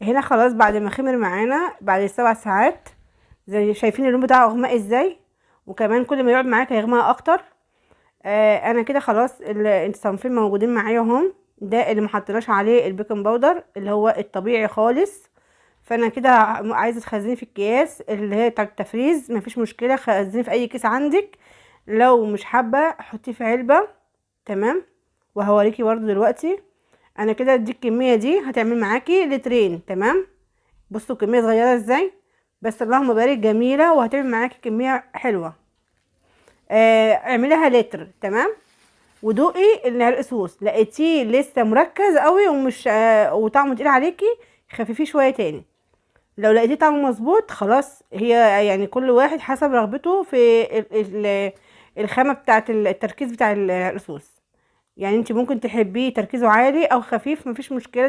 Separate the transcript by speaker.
Speaker 1: هنا خلاص بعد ما خمر معانا بعد 7 ساعات، زي شايفين اللون بتاعه اغمق ازاي، وكمان كل ما يقعد معاك هيغمق اكتر. انا كده خلاص الصنفين موجودين معايا اهم. ده اللي محطناش عليه البيكنج باودر اللي هو الطبيعي خالص. فانا كده عايزه تخزني في الكياس اللي هي بتاعه التفريز، مفيش مشكله، خزني في اي كيس عندك. لو مش حابه حطيه في علبه. تمام. وهوريكي برضو دلوقتي. انا كده دي الكميه دي هتعمل معاكي لترين. تمام. بصوا كميه صغيره ازاي، بس اللهم بارك جميله، وهتعمل معاكي كميه حلوه. اعمليها لتر. تمام. ودوقي العرق صوص، لقيتيه لسه مركز قوي ومش وطعمه تقيل عليكي، خففيه شويه تاني. لو لقيتيه طعمه مظبوط خلاص، هي يعني كل واحد حسب رغبته في الخامه بتاعه التركيز بتاع الصوص. يعني انت ممكن تحبيه تركيزه عالي او خفيف، مفيش مشكله.